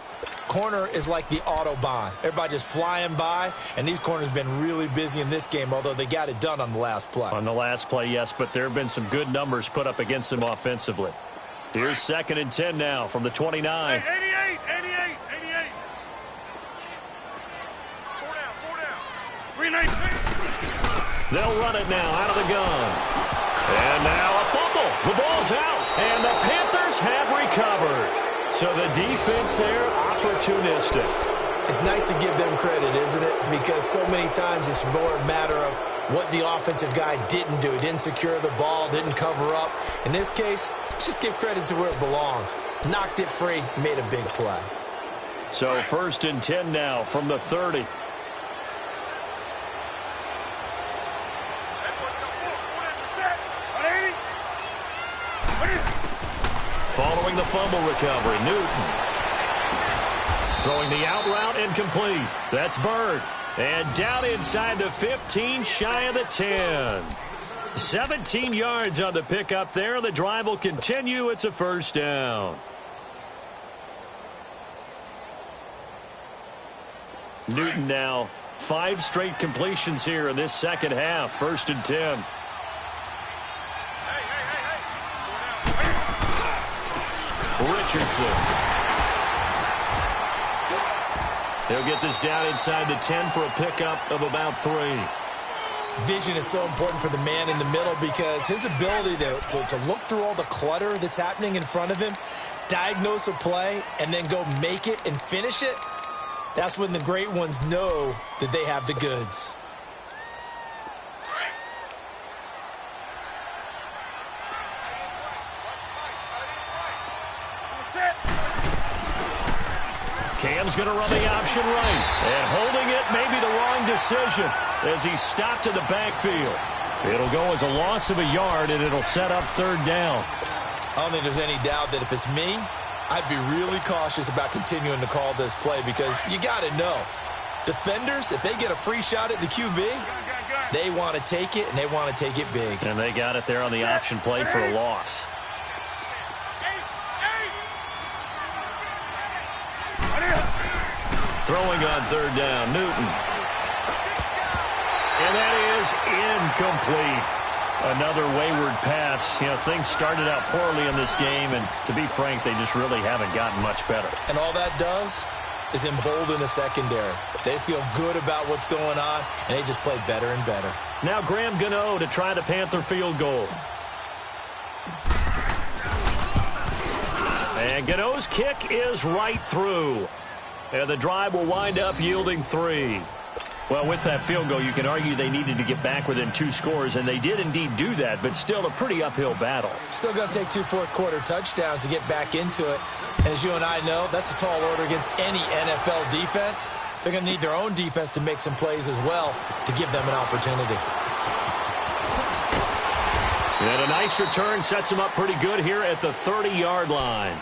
Corner is like the Autobahn. Everybody just flying by, and these corners have been really busy in this game, although they got it done on the last play. On the last play, yes, but there have been some good numbers put up against them offensively. Here's 2nd and 10 now from the 29. 88. 4 down. 319. They'll run it now out of the gun. And now a fumble. The ball's out, and the Panthers have recovered. So the defense there, opportunistic. It's nice to give them credit, isn't it? Because so many times it's more a matter of what the offensive guy didn't do. He didn't secure the ball, didn't cover up. In this case, let's just give credit to where it belongs. Knocked it free, made a big play. So 1st and 10 now from the 30. Following the fumble recovery, Newton. Throwing the out route incomplete. That's Bird. And down inside the 15, shy of the 10. 17 yards on the pickup there. The drive will continue. It's a 1st down. Newton now 5 straight completions here in this second half. 1st and 10. Richardson. He'll get this down inside the 10 for a pickup of about 3. Vision is so important for the man in the middle because his ability to look through all the clutter that's happening in front of him, diagnose a play, and then go make it and finish it, that's when the great ones know that they have the goods. Cam's going to run the option right. And holding it may be the wrong decision as he stopped in the backfield. It'll go as a loss of a yard, and it'll set up 3rd down. I don't think there's any doubt that if it's me, I'd be really cautious about continuing to call this play because you got to know, defenders, if they get a free shot at the QB, they want to take it, and they want to take it big. And they got it there on the option play for a loss. Throwing on 3rd down, Newton. And that is incomplete. Another wayward pass. You know, things started out poorly in this game, and to be frank, they just really haven't gotten much better. And all that does is embolden the secondary. They feel good about what's going on, and they just play better and better. Now Graham Gano to try the Panther field goal. And Gano's kick is right through. And the drive will wind up yielding 3. Well, with that field goal, you can argue they needed to get back within 2 scores, and they did indeed do that, but still a pretty uphill battle. Still going to take 2 fourth-quarter touchdowns to get back into it. And as you and I know, that's a tall order against any NFL defense. They're going to need their own defense to make some plays as well to give them an opportunity. And a nice return sets them up pretty good here at the 30-yard line.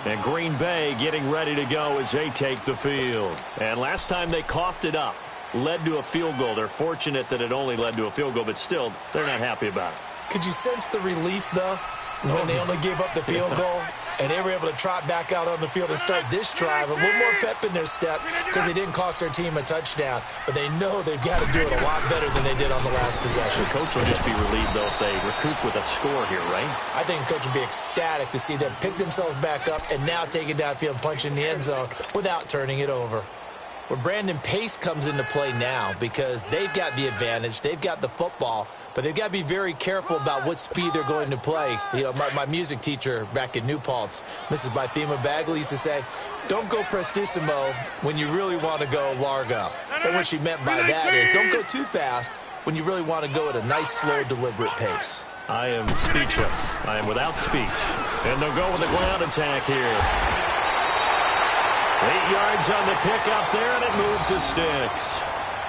And Green Bay getting ready to go as they take the field. And last time they coughed it up, led to a field goal. They're fortunate that it only led to a field goal, but still, they're not happy about it. Could you sense the relief, though, when they only gave up the field goal? And they were able to trot back out on the field and start this drive. A little more pep in their step because they didn't cost their team a touchdown. But they know they've got to do it a lot better than they did on the last possession. The coach will just be relieved, though, if they recoup with a score here, right? I think the coach will be ecstatic to see them pick themselves back up and now take it downfield and punch in the end zone without turning it over. Where Brandon Pace comes into play now because they've got the advantage. They've got the football, but they've got to be very careful about what speed they're going to play. You know, my music teacher back in New Paltz, Mrs. Bythema Bagley, used to say, don't go prestissimo when you really want to go largo. And what she meant by that is don't go too fast when you really want to go at a nice, slow, deliberate pace. I am speechless. I am without speech. And they'll go with a ground attack here. 8 yards on the pickup there, and it moves the sticks.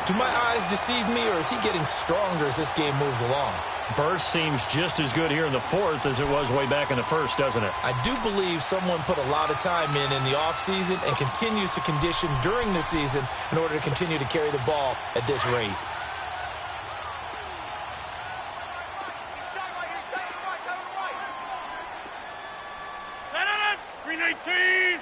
Do my eyes deceive me, or is he getting stronger as this game moves along? Burst seems just as good here in the 4th as it was way back in the 1st, doesn't it? I do believe someone put a lot of time in the offseason and continues to condition during the season in order to continue to carry the ball at this rate. 319.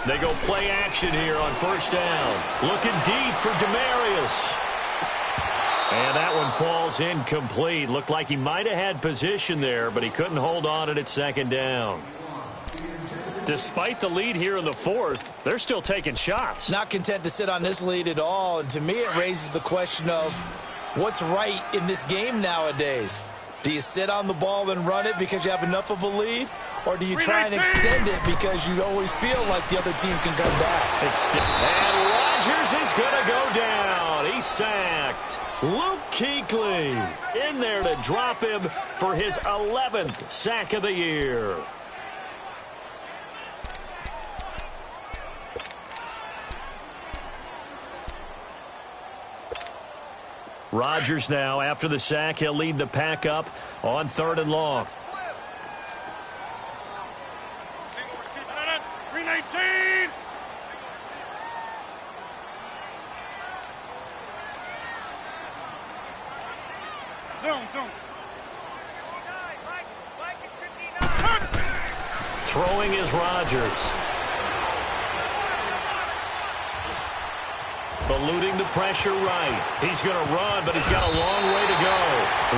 They go play action here on first down. Looking deep for Demarius. And that one falls incomplete. Looked like he might have had position there, but he couldn't hold on at second down. Despite the lead here in the fourth, they're still taking shots. Not content to sit on this lead at all. And to me, it raises the question of what's right in this game nowadays. Do you sit on the ball and run it because you have enough of a lead? Or do you try and extend it because you always feel like the other team can come back? And Rodgers is going to go down. He's sacked. Luke Kuechly in there to drop him for his 11th sack of the year. Rodgers now, after the sack, he'll lead the pack up on 3rd and long. 319. Zone. Throwing is Rodgers. Eluding the pressure right. He's going to run, but he's got a long way to go.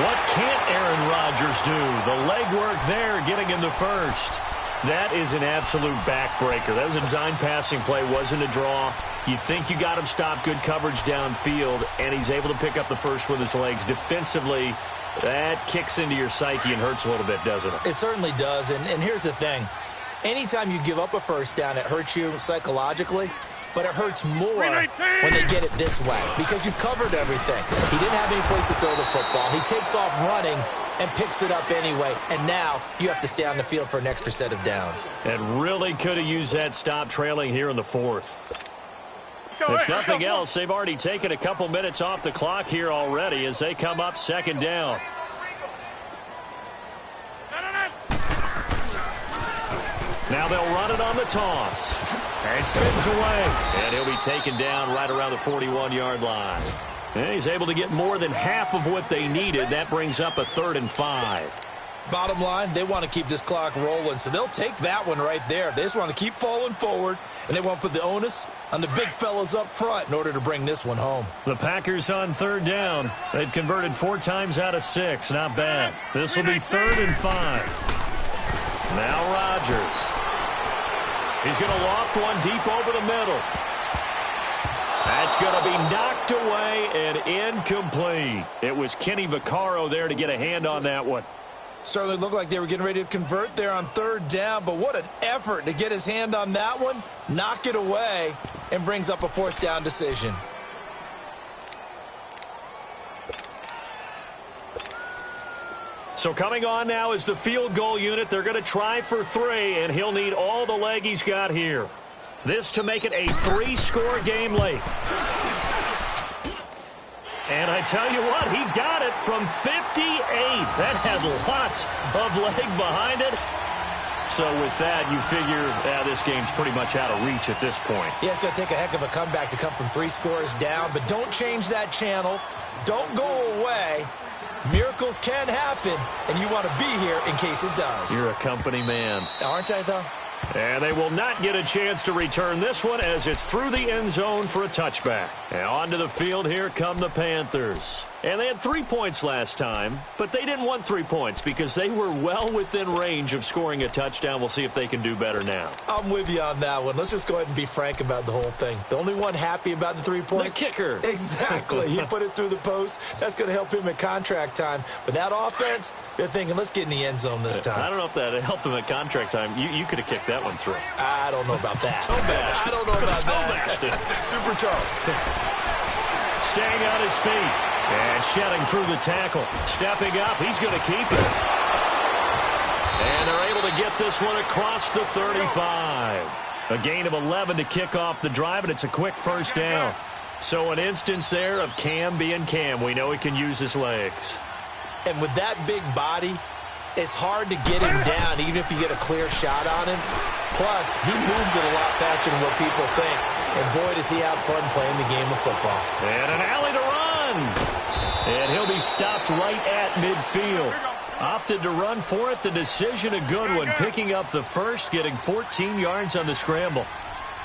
What can't Aaron Rodgers do? The legwork there getting him the first. That is an absolute backbreaker. That was a design passing play, wasn't a draw. You think you got him stopped, good coverage downfield, and he's able to pick up the first with his legs. Defensively, that kicks into your psyche and hurts a little bit, doesn't it? It certainly does, and here's the thing. Anytime you give up a first down, it hurts you psychologically. But it hurts more when they get it this way because you've covered everything. He didn't have any place to throw the football. He takes off running and picks it up anyway. And now you have to stay on the field for an extra set of downs. And really could have used that stop trailing here in the fourth. If nothing else, they've already taken a couple minutes off the clock here already as they come up 2nd down. Now they'll run it on the toss. And spins away. And he'll be taken down right around the 41-yard line. And he's able to get more than half of what they needed. That brings up a 3rd and 5. Bottom line, they want to keep this clock rolling, so they'll take that one right there. They just want to keep falling forward, and they want to put the onus on the big fellas up front in order to bring this one home. The Packers on 3rd down. They've converted 4 times out of 6. Not bad. This will be 3rd and 5. Now Rodgers. He's going to loft one deep over the middle. That's going to be knocked away and incomplete. It was Kenny Vaccaro there to get a hand on that one. Certainly looked like they were getting ready to convert there on 3rd down, but what an effort to get his hand on that one, knock it away, and brings up a 4th down decision. So coming on now is the field goal unit. They're going to try for 3, and he'll need all the leg he's got here. This to make it a 3-score game late. And I tell you what, he got it from 58. That had lots of leg behind it. So with that, you figure this game's pretty much out of reach at this point. Yeah, it's going to take a heck of a comeback to come from 3 scores down, but don't change that channel. Don't go away. Miracles can happen, and you want to be here in case it does. You're a company man. Aren't I, though? And they will not get a chance to return this one as it's through the end zone for a touchback. And onto the field, here come the Panthers. And they had 3 points last time, but they didn't want 3 points because they were well within range of scoring a touchdown. We'll see if they can do better now. I'm with you on that one. Let's just go ahead and be frank about the whole thing. The only one happy about the 3-point? The kicker. Exactly. He put it through the post. That's going to help him at contract time. But that offense, they're thinking, let's get in the end zone this time. I don't know if that helped him at contract time. You could have kicked that one through. I don't know about that. Toe bashed. I don't know about that. Super toe. Staying on his feet. And shedding through the tackle. Stepping up. He's going to keep it. And they're able to get this one across the 35. A gain of 11 to kick off the drive, and it's a quick first down. So an instance there of Cam being Cam. We know he can use his legs. And with that big body, it's hard to get him down, even if you get a clear shot on him. Plus, he moves it a lot faster than what people think. And boy, does he have fun playing the game of football. And an alley to run. And he'll be stopped right at midfield. Opted to run for it. The decision a good one. Picking up the first, getting 14 yards on the scramble.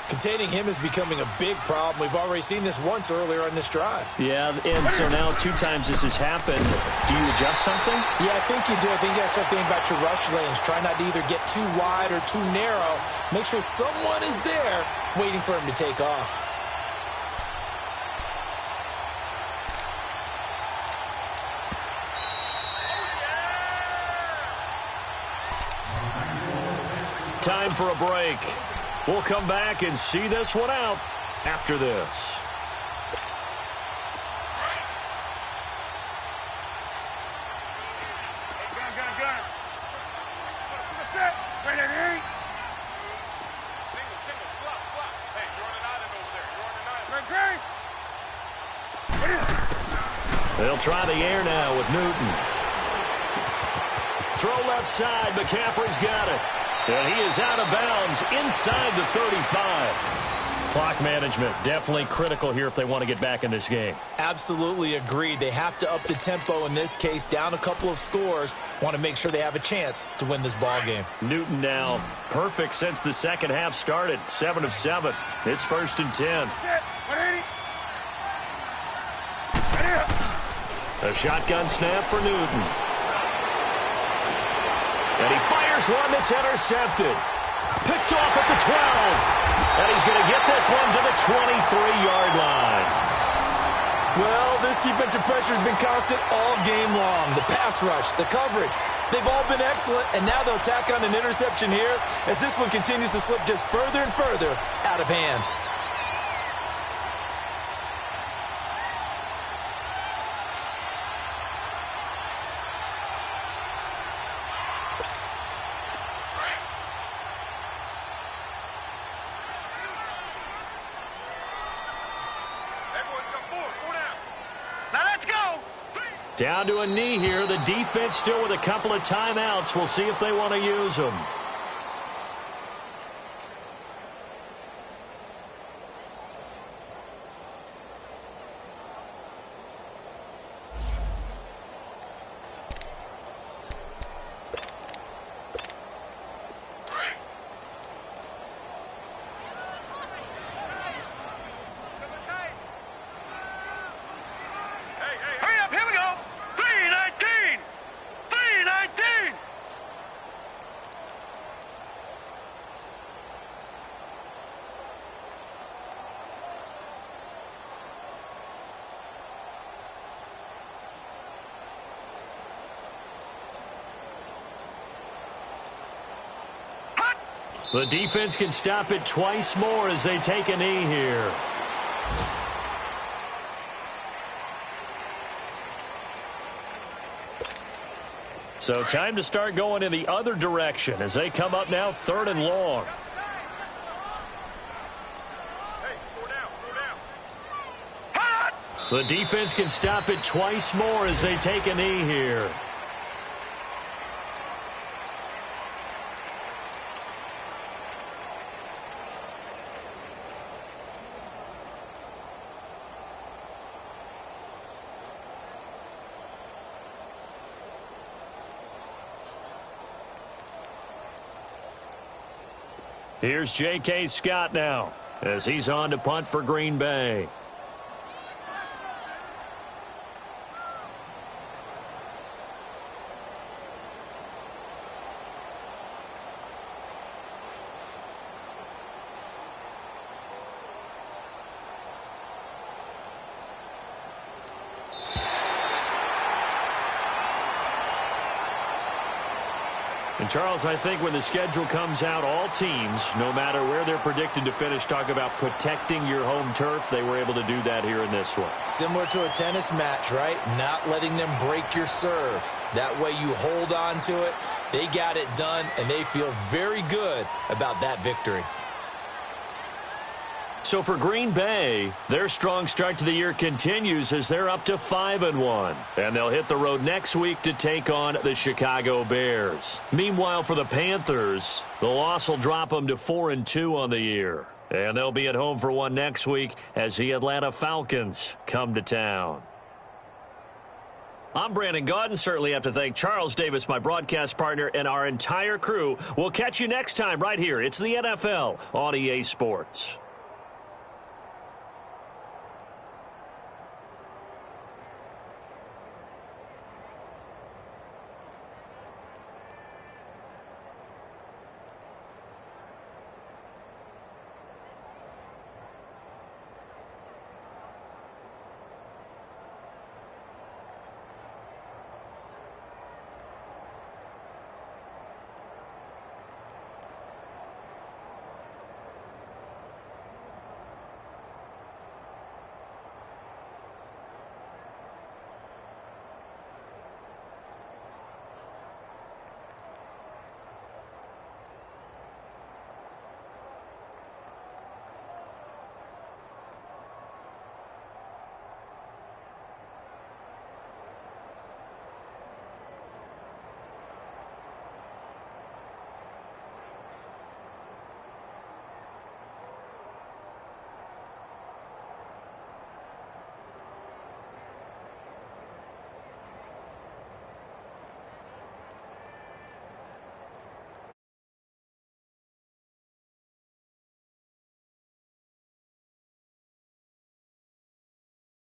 Containing him is becoming a big problem. We've already seen this once earlier on this drive. Yeah, and so now 2 times this has happened. Do you adjust something? Yeah, I think you do. I think you got to start thinking about your rush lanes. Try not to either get too wide or too narrow. Make sure someone is there waiting for him to take off. Time for a break. We'll come back and see this one out after this. Gun. Set. Ready. Single, slot. Hey, you're on an island over there. You're on an island. Great. They'll try the air now with Newton. Throw left side. McCaffrey's got it. And he is out of bounds inside the 35. Clock management definitely critical here if they want to get back in this game. Absolutely agreed. They have to up the tempo in this case, down a couple of scores. Want to make sure they have a chance to win this ball game. Newton now perfect since the second half started. 7 of 7. It's 1st and 10. Set. 180. A shotgun snap for Newton. And he fires one that's intercepted. Picked off at the 12. And he's going to get this one to the 23-yard line. Well, this defensive pressure has been constant all game long. The pass rush, the coverage, they've all been excellent. And now they'll tack on an interception here as this one continues to slip just further and further out of hand. Down to a knee here. The defense still with a couple of timeouts. We'll see if they want to use them. The defense can stop it twice more as they take a knee here. So time to start going in the other direction as they come up now 3rd and long. The defense can stop it twice more as they take a knee here. Here's J.K. Scott now as he's on to punt for Green Bay. And, Charles, I think when the schedule comes out, all teams, no matter where they're predicted to finish, talk about protecting your home turf. They were able to do that here in this one. Similar to a tennis match, right? Not letting them break your serve. That way you hold on to it. They got it done, and they feel very good about that victory. So for Green Bay, their strong start to the year continues as they're up to 5-1. And they'll hit the road next week to take on the Chicago Bears. Meanwhile, for the Panthers, the loss will drop them to 4-2 on the year. And they'll be at home for one next week as the Atlanta Falcons come to town. I'm Brandon Gaudin. Certainly have to thank Charles Davis, my broadcast partner, and our entire crew. We'll catch you next time right here. It's the NFL on EA Sports.